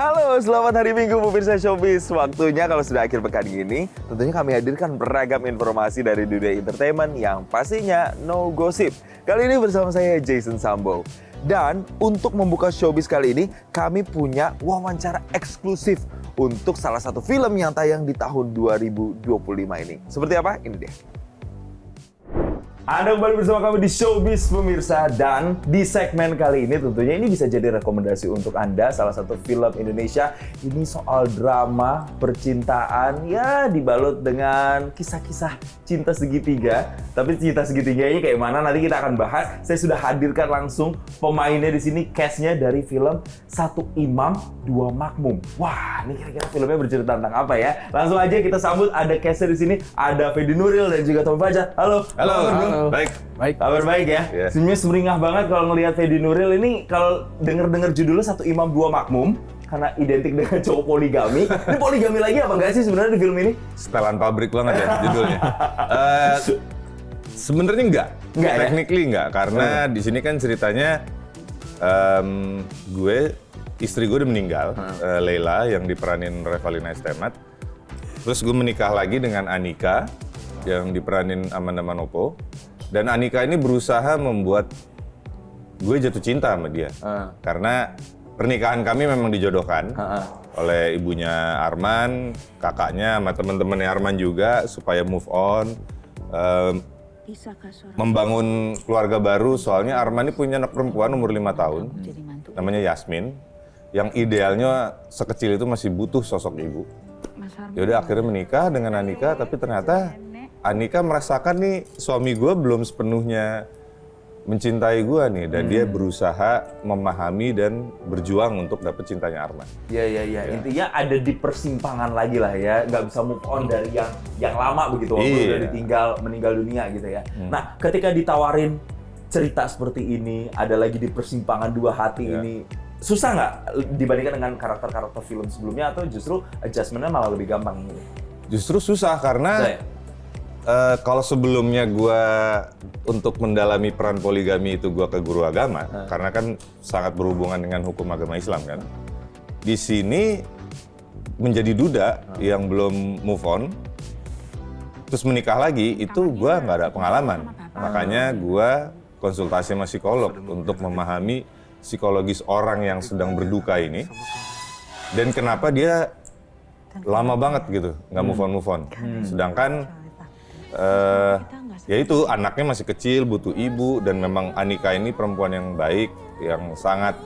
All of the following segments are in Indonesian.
Halo, selamat hari Minggu pemirsa Showbiz. Waktunya kalau sudah akhir pekan gini, tentunya kami hadirkan beragam informasi dari dunia entertainment yang pastinya no gosip. Kali ini bersama saya Jason Sambo. Dan untuk membuka Showbiz kali ini, kami punya wawancara eksklusif untuk salah satu film yang tayang di tahun 2025 ini. Seperti apa? Ini dia. Anda kembali bersama kami di Showbiz pemirsa, dan di segmen kali ini tentunya ini bisa jadi rekomendasi untuk Anda salah satu film Indonesia. Ini soal drama percintaan ya dibalut dengan kisah-kisah cinta segitiga. Tapi cinta segitiganya kayak mana nanti kita akan bahas. Saya sudah hadirkan langsung pemainnya di sini, cast-nya dari film Satu Imam Dua Makmum. Wah, ini kira-kira filmnya bercerita tentang apa ya? Langsung aja kita sambut, ada cast-nya di sini, ada Fedi Nuril dan juga Tommy Fajar. Halo. Halo. Baik. Kabar baik ya. Yeah. Sebenarnya semeringah banget kalau ngelihat Fedi Nuril ini, kalau denger judulnya Satu Imam Dua Makmum karena identik dengan cowok poligami. Ini poligami lagi apa enggak sih sebenarnya di film ini? Setelan pabrik banget ya judulnya. Sebenarnya enggak ya? Technically enggak, karena di sini kan ceritanya istri gue udah meninggal, Leila yang diperanin Revalina S. Temat. Terus gue menikah lagi dengan Anika yang diperanin Amanda Manopo. Dan Anika ini berusaha membuat gue jatuh cinta sama dia. Karena pernikahan kami memang dijodohkan oleh ibunya Arman, kakaknya sama teman-temannya Arman juga, supaya move on, membangun keluarga baru. Soalnya Arman ini punya anak perempuan umur 5 tahun, namanya Yasmin, yang idealnya sekecil itu masih butuh sosok ibu. Yaudah akhirnya menikah dengan Anika, tapi ternyata Anika merasakan nih suami gue belum sepenuhnya mencintai gue nih, dan dia berusaha memahami dan berjuang untuk dapet cintanya Arman. Iya. Intinya ada di persimpangan lagi lah ya, nggak bisa move on dari yang lama begitu, walaupun udah meninggal dunia gitu ya. Nah, ketika ditawarin cerita seperti ini, ada lagi di persimpangan dua hati ini, susah nggak dibandingkan dengan karakter-karakter film sebelumnya, atau justru adjustment-nya malah lebih gampang gitu? Justru susah karena kalau sebelumnya gue untuk mendalami peran poligami itu gue ke guru agama, karena kan sangat berhubungan dengan hukum agama Islam kan. Di sini menjadi duda yang belum move on, terus menikah lagi, itu gue nggak ada pengalaman. Makanya gue konsultasi sama psikolog untuk memahami psikologis orang yang sedang berduka ini, dan kenapa dia lama banget gitu nggak move on. Sedangkan ya itu anaknya masih kecil, butuh ibu, dan memang Anika ini perempuan yang baik, yang sangat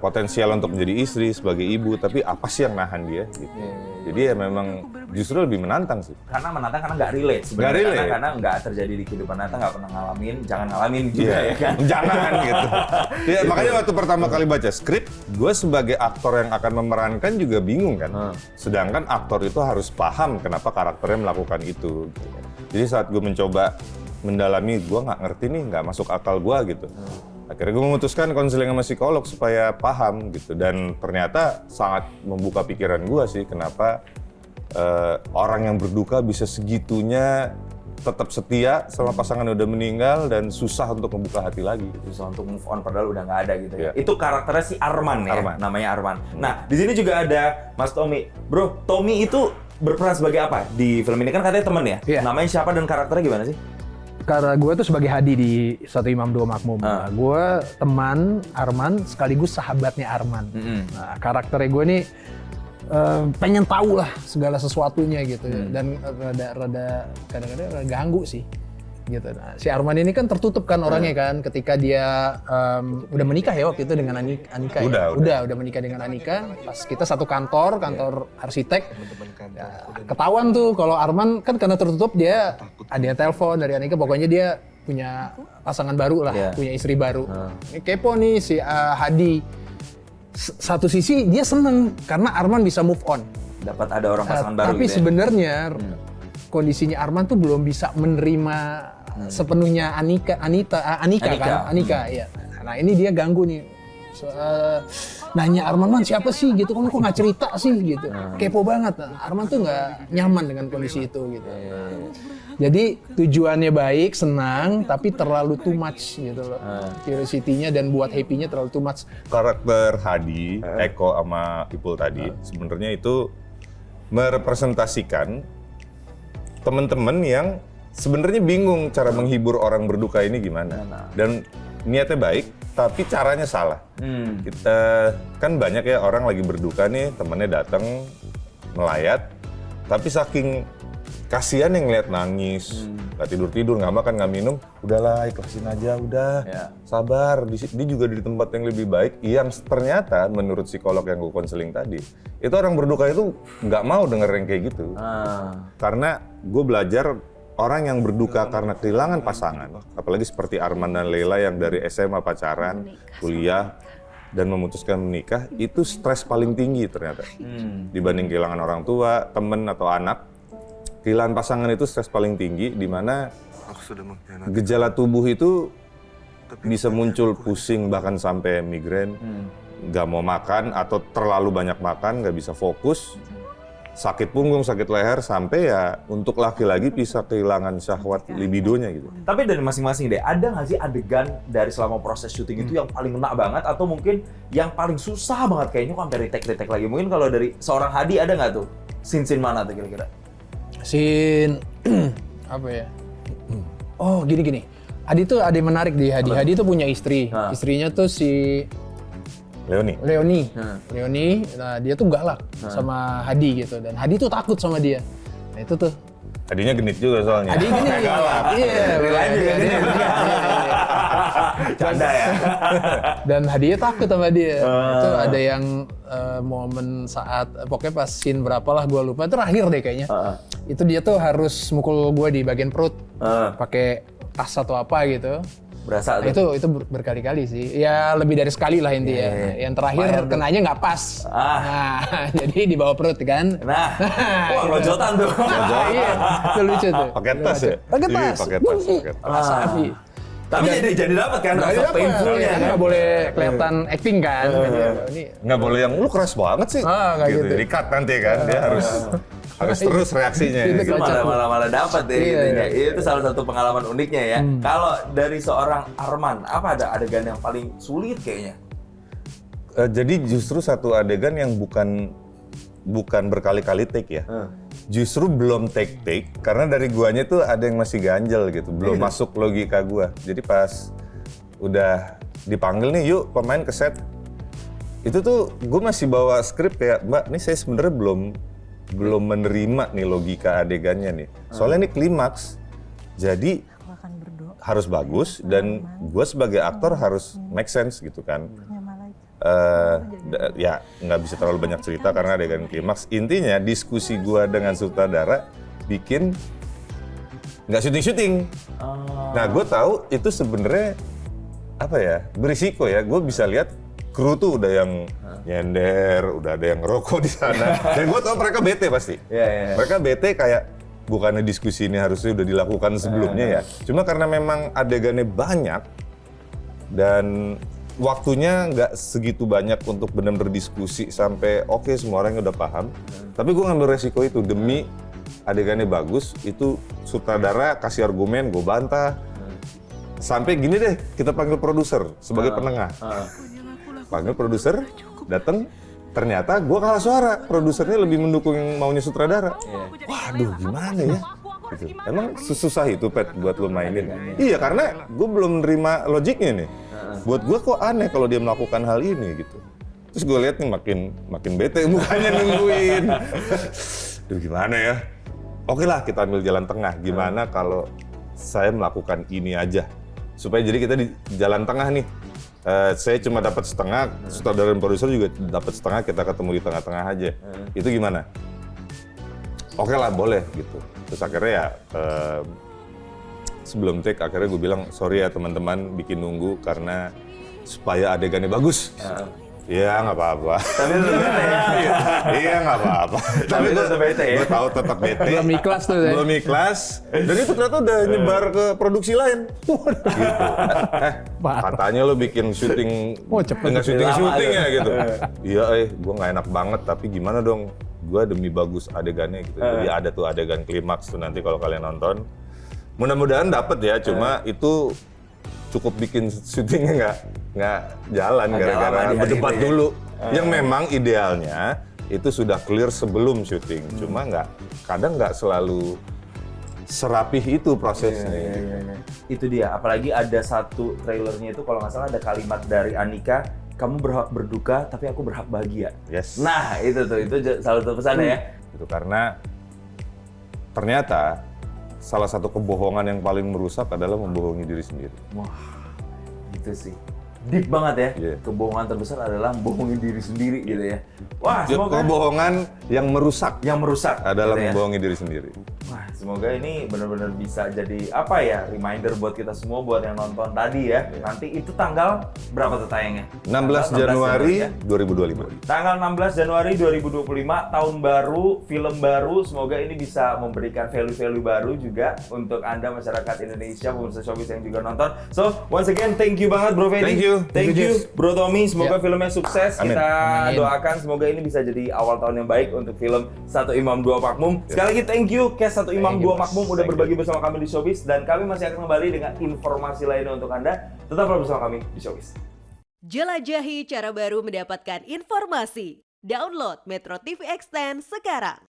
potensial untuk menjadi istri sebagai ibu, tapi apa sih yang nahan dia gitu. Jadi ya memang justru lebih menantang sih. Karena menantang karena nggak relate sebenarnya, karena nggak terjadi di kehidupan nyata, nggak pernah ngalamin, jangan ngalamin juga ya kan. Jangan gitu. Ya makanya waktu pertama kali baca skrip, gue sebagai aktor yang akan memerankan juga bingung kan. Sedangkan aktor itu harus paham kenapa karakternya melakukan itu. Gitu. Jadi saat gue mencoba mendalami, gue nggak ngerti nih, nggak masuk akal gue gitu. Akhirnya gue memutuskan konseling sama psikolog supaya paham gitu, dan ternyata sangat membuka pikiran gue sih kenapa orang yang berduka bisa segitunya tetap setia setelah pasangan udah meninggal dan susah untuk membuka hati lagi. Susah untuk move on padahal udah nggak ada gitu ya. Yeah. Itu karakternya si Arman ya, namanya Arman. Nah, di sini juga ada Mas Tommy. Bro, Tommy itu berperan sebagai apa di film ini? Kan katanya temen ya? Yeah. Namanya siapa dan karakternya gimana sih? Karena gue tuh sebagai Hadi di Satu Imam Dua Makmum. Gue teman Arman sekaligus sahabatnya Arman. Nah, karakternya gue nih pengen tahu lah segala sesuatunya gitu ya. Dan rada kadang-kadang rada ganggu sih gitu. Nah, si Arman ini kan tertutup kan orangnya kan, ketika dia udah menikah ya waktu itu dengan Anika. Udah menikah dengan Anika. Pas kita satu kantor arsitek. Ya, ketahuan tuh kalau Arman kan karena tertutup, dia ada telepon dari Anika, pokoknya dia punya pasangan baru lah, punya istri baru. Ini kepo nih si Hadi. Satu sisi dia seneng karena Arman bisa move on. Dapat ada orang pasangan baru. Tapi gitu ya? Sebenarnya kondisinya Arman tuh belum bisa menerima sepenuhnya Anika. Iya. Nah, ini dia ganggu nih. nanya Arman, "Man, siapa sih gitu, kamu kok nggak cerita sih gitu." Kepo banget. Nah, Arman tuh nggak nyaman dengan kondisi itu gitu. Jadi tujuannya baik, senang, tapi terlalu too much gitu loh. Curiosity-nya dan buat happy-nya terlalu too much. Karakter Hadi, Eko sama Ipul tadi sebenarnya itu merepresentasikan teman-teman yang sebenarnya bingung cara menghibur orang berduka ini gimana. Dan niatnya baik, tapi caranya salah. Kita kan banyak ya orang lagi berduka nih, temennya datang melayat, tapi saking kasihan yang ngeliat nangis, nggak tidur-tidur, nggak makan, nggak minum, udahlah ikhlasin aja, udah, sabar. Dia juga di tempat yang lebih baik, yang ternyata menurut psikolog yang gue konseling tadi, itu orang berduka itu nggak mau denger yang kayak gitu. Karena gue belajar orang yang berduka karena kehilangan pasangan, apalagi seperti Arman dan Leila yang dari SMA pacaran, kuliah, dan memutuskan menikah, itu stres paling tinggi ternyata. Dibanding kehilangan orang tua, temen, atau anak. Kehilangan pasangan itu stres paling tinggi, di mana gejala tubuh itu bisa muncul pusing, bahkan sampai migrain, nggak mau makan, atau terlalu banyak makan, nggak bisa fokus, sakit punggung, sakit leher, sampai ya untuk laki-laki bisa kehilangan syahwat libidonya gitu. Tapi dari masing-masing deh, ada nggak sih adegan dari selama proses syuting itu yang paling ngena banget, atau mungkin yang paling susah banget, kayaknya kok sampai retake lagi. Mungkin kalau dari seorang Hadi ada nggak tuh? Scene mana tuh kira-kira? Scene apa ya? Oh, gini. Hadi tuh ada yang menarik di Hadi. Hadi tuh punya istri. Istrinya tuh si Leoni. Nah, dia tuh galak sama Hadi gitu, dan Hadi tuh takut sama dia. Nah, itu tuh. Hadinya genit juga soalnya. Hadi genit. Iya, Canda ya. Dan Hadinya takut sama dia. Itu ada yang momen saat, pokoknya pas scene berapalah gue lupa, terakhir deh kayaknya. Itu dia tuh harus mukul gue di bagian perut, pakai tas atau apa gitu. Berasa Nah, itu berkali-kali sih. Ya lebih dari sekali lah intinya. Yang terakhir kenanya nggak pas. Nah, jadi di bawah perut kan. Nah, wah lojotan tuh. Iya, itu lucu tuh. Pakai tas ya? Pakai Iya, tas. pakai tas. Rasa api. Tapi jadi dapat kan rasa painfulnya kan. Nggak boleh kelihatan acting kan. Ini Nggak boleh yang lu keras banget sih. Nggak gitu. Di-cut nanti kan, dia harus terus reaksinya. Itu malah dapat ya. Iya. Itu salah satu pengalaman uniknya ya. Kalau dari seorang Arman, apa ada adegan yang paling sulit kayaknya? Jadi justru satu adegan yang bukan berkali-kali take ya. Justru belum take karena dari guanya tuh ada yang masih ganjel gitu, belum masuk logika gua. Jadi pas udah dipanggil nih, yuk pemain ke set, itu tuh gue masih bawa skrip kayak, "Mbak, ini saya sebenarnya belum menerima nih logika adegannya nih. Soalnya ini klimaks, jadi harus bagus dan gue sebagai aktor harus make sense gitu kan." Ya nggak bisa terlalu banyak cerita karena adegan klimaks. Intinya diskusi gue dengan sutradara bikin nggak syuting. Nah, gue tahu itu sebenarnya apa ya, berisiko ya. Gue bisa lihat kru tuh udah yang nyender, udah ada yang ngerokok di sana. Dan gue tahu mereka bete pasti. Mereka bete kayak bukannya diskusi ini harusnya udah dilakukan sebelumnya ya. Cuma karena memang adegannya banyak dan waktunya nggak segitu banyak untuk benar-benar diskusi sampai oke, semua orang udah paham. Tapi gue ngambil resiko itu demi adegannya bagus. Itu sutradara kasih argumen, gue bantah. Sampai gini deh, kita panggil produser sebagai penengah. Panggil produser, datang, ternyata gue kalah suara. Produsernya lebih mendukung yang maunya sutradara. Waduh, gimana ya? Gitu. Emang susah itu, Pet, buat lo mainin? Iya, karena gue belum nerima logiknya nih. Buat gue kok aneh kalau dia melakukan hal ini gitu. Terus gue lihat nih makin bete mukanya nungguin. Duh, gimana ya? Oke lah, kita ambil jalan tengah. Gimana kalau saya melakukan ini aja? Supaya jadi kita di jalan tengah nih. Saya cuma dapat setengah, sutradara dan produser juga dapat setengah, kita ketemu di tengah-tengah aja. Itu gimana? Oke lah, boleh gitu. Terus akhirnya ya sebelum take akhirnya gue bilang, sorry ya teman-teman bikin nunggu karena supaya adegannya bagus. Iya nggak apa-apa. Tapi tetap bete ya. Iya nggak apa-apa. Tapi tetap bete ya. Gue tahu tetap bete. Belum ikhlas tuh ya. Belum ikhlas. Dan itu ternyata udah nyebar ke produksi lain. Gitu. Katanya lo bikin syuting, cepet. nggak syuting Lama, ya gitu. Iya, gue nggak enak banget. Tapi gimana dong? Gue demi bagus adegannya gitu. Jadi ada tuh adegan klimaks tuh nanti kalau kalian nonton. Mudah-mudahan dapet ya. Cuma itu cukup bikin syutingnya nggak jalan Agak gara-gara lama di hari berdebat itu ya. dulu. Yang memang idealnya itu sudah clear sebelum syuting. Cuma kadang nggak selalu serapih itu prosesnya. Itu dia, apalagi ada satu trailernya itu kalau nggak salah ada kalimat dari Anika, kamu berhak berduka tapi aku berhak bahagia. Yes. Nah itu salah satu pesannya ya. Itu karena ternyata salah satu kebohongan yang paling merusak adalah membohongi diri sendiri. Wah, gitu sih. Deep banget ya. Iya. Kebohongan terbesar adalah membohongi diri sendiri gitu ya. Wah, Ya, semoga kebohongan yang merusak yang merusak adalah gitu ya. membohongi diri sendiri. Wah, semoga ini benar-benar bisa jadi apa ya, reminder buat kita semua, buat yang nonton tadi ya. Nanti itu tanggal berapa tuh tayangnya? 16 Januari ya? 2025. Tanggal 16 Januari 2025, tahun baru, film baru. Semoga ini bisa memberikan value-value baru juga untuk Anda masyarakat Indonesia, pemirsa Showbiz yang juga nonton. So, once again, thank you banget Bro Fedi. Thank you. Thank you Bro Tommy. Semoga filmnya sukses. Amin. Kita Amin. doakan semoga ini bisa jadi awal tahun yang baik untuk film Satu Imam Dua Makmum. Sekali lagi thank you Cast Satu Imam Thank you, Dua Mas. Makmum udah Thank berbagi bersama kami di Showbiz, dan kami masih akan kembali dengan informasi lainnya untuk Anda. Tetaplah bersama kami di Showbiz. Jelajahi cara baru mendapatkan informasi. Download Metro TV Extend sekarang.